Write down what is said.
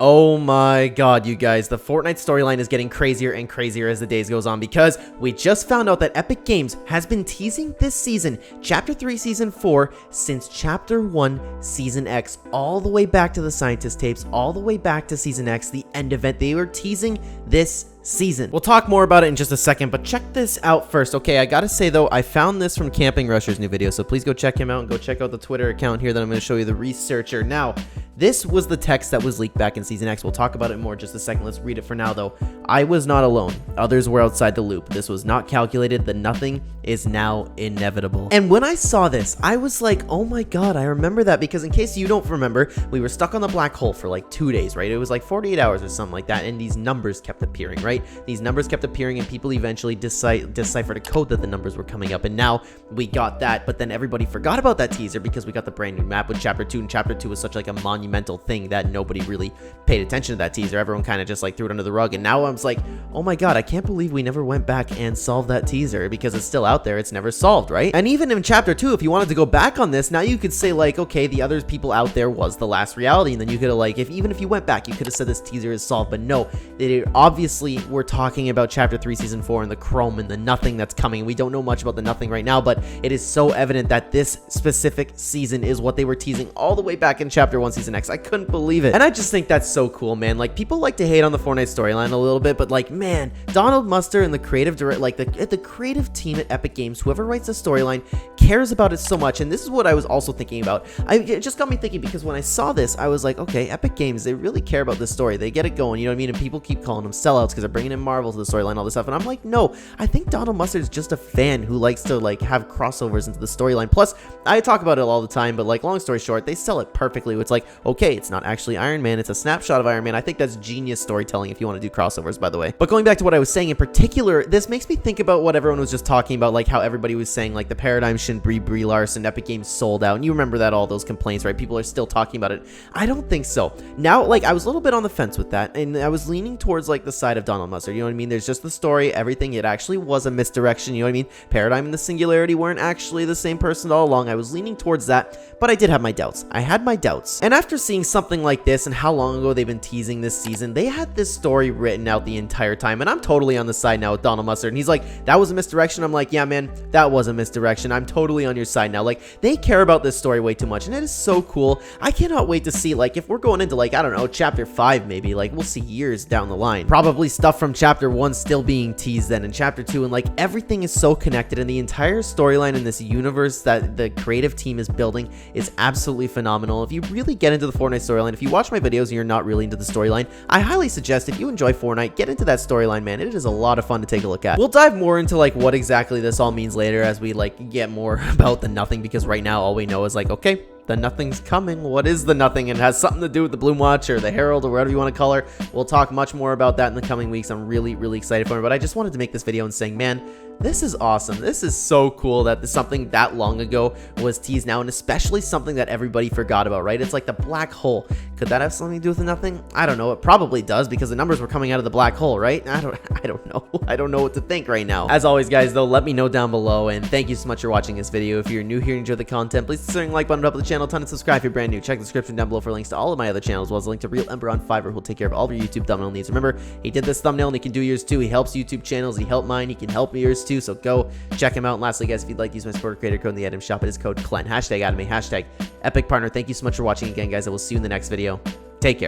Oh my god, you guys, the Fortnite storyline is getting crazier and crazier as the days goes on because we just found out that Epic Games has been teasing this season, Chapter 3 Season 4, since Chapter 1 Season X, all the way back to the Scientist tapes, all the way back to Season X, the end event. They were teasing this season. We'll talk more about it in just a second, but check this out first. Okay, I gotta say though, I found this from Camping Rusher's new video, so please go check him out and go check out the Twitter account here that I'm going to show you, the researcher. Now, this was the text that was leaked back in Season X. We'll talk about it more in just a second. Let's read it for now, though. I was not alone. Others were outside the loop. This was not calculated. The nothing is now inevitable. And when I saw this, I was like, oh my god, I remember that, because in case you don't remember, we were stuck on the black hole for like 2 days, right? It was like 48 hours or something like that, and these numbers kept appearing, right? These numbers kept appearing, and people eventually deciphered a code that the numbers were coming up, and now we got that, but then everybody forgot about that teaser because we got the brand new map with Chapter 2, and Chapter 2 was such like a monumental thing that nobody really paid attention to that teaser. Everyone kind of just like threw it under the rug, and now I'm like, oh my god, I can't believe we never went back and solved that teaser, because it's still out there. It's never solved, right? And even in Chapter 2, if you wanted to go back on this, now you could say like, okay, the other people out there was the last reality, and then you could have like, even if you went back, you could have said this teaser is solved. But no, obviously we're talking about Chapter 3 Season 4 and the chrome and the nothing that's coming. We don't know much about the nothing right now, but it is so evident that this specific season is what they were teasing all the way back in Chapter 1 Season X. I couldn't believe it. And I just think that's so cool, man. Like, people like to hate on the Fortnite storyline a little bit, but like, man, Donald Muster and the creative the creative team at Epic Games, whoever writes the storyline, cares about it so much. And this is what I was also thinking about. It just got me thinking, because when I saw this, I was like, okay, Epic Games, they really care about this story. They get it going, you know what I mean? And people keep calling them sellouts because they're bringing in Marvel to the storyline, all this stuff. And I'm like, no, I think Donald Mustard is just a fan who likes to like have crossovers into the storyline. Plus, I talk about it all the time, but like, long story short, they sell it perfectly. It's like, okay, it's not actually Iron Man, it's a snapshot of Iron Man. I think that's genius storytelling if you want to do crossovers, by the way. But going back to what I was saying in particular, this makes me think about what everyone was just talking about, like how everybody was saying like the paradigm shouldn't be Brie Larson, Epic Games sold out, and you remember that, all those complaints, right? People are still talking about it. I don't think so. Now, like, I was a little bit on the fence with that, and I was leaning towards like the side of Donald Mustard, you know what I mean? There's just the story, everything. It actually was a misdirection, you know what I mean? Paradigm and the Singularity weren't actually the same person all along. I was leaning towards that, but I did have my doubts. I had my doubts. And after seeing something like this and how long ago they've been teasing this season, they had this story written out the entire time, and I'm totally on the side now with Donald Mustard. And he's like, that was a misdirection. I'm like, yeah, man, that was a misdirection. I'm totally on your side now. Like, they care about this story way too much, and it is so cool. I cannot wait to see, like, if we're going into, like, I don't know, Chapter 5 maybe, like, we'll see years down the line. Probably stuff from Chapter 1 still being teased then in Chapter 2, and, like, everything is so connected, and the entire storyline in this universe that the creative team is building is absolutely phenomenal. If you really get into the Fortnite storyline, if you watch my videos and you're not really into the storyline, I highly suggest, if you enjoy Fortnite, get into that storyline, man. It is a lot of fun to take a look at. We'll dive more into, like, what exactly this all means later as we, like, get more about the nothing, because right now all we know is, like, okay, the nothing's coming. What is the nothing? And it has something to do with the Bloom Watch or the Herald or whatever you want to call her. We'll talk much more about that in the coming weeks. I'm really, really excited for it. But I just wanted to make this video and saying, man, this is awesome. This is so cool that something that long ago was teased now, and especially something that everybody forgot about, right? It's like the black hole. Could that have something to do with the nothing? I don't know. It probably does, because the numbers were coming out of the black hole, right? I don't know. I don't know what to think right now. As always, guys, though, let me know down below, and thank you so much for watching this video. If you're new here and enjoy the content, please consider the like button up the channel, ton, and subscribe if you're brand new. Check the description down below for links to all of my other channels, as well as a link to Real Ember on Fiverr, who'll take care of all of your YouTube thumbnail needs. Remember, he did this thumbnail and he can do yours too. He helps YouTube channels. He helped mine. He can help yours too. So go check him out. And lastly, guys, if you'd like to use my supporter creator code in the item shop, it is code Clen. #Anime, #Epic Partner. Thank you so much for watching again, guys. I will see you in the next video. Take care.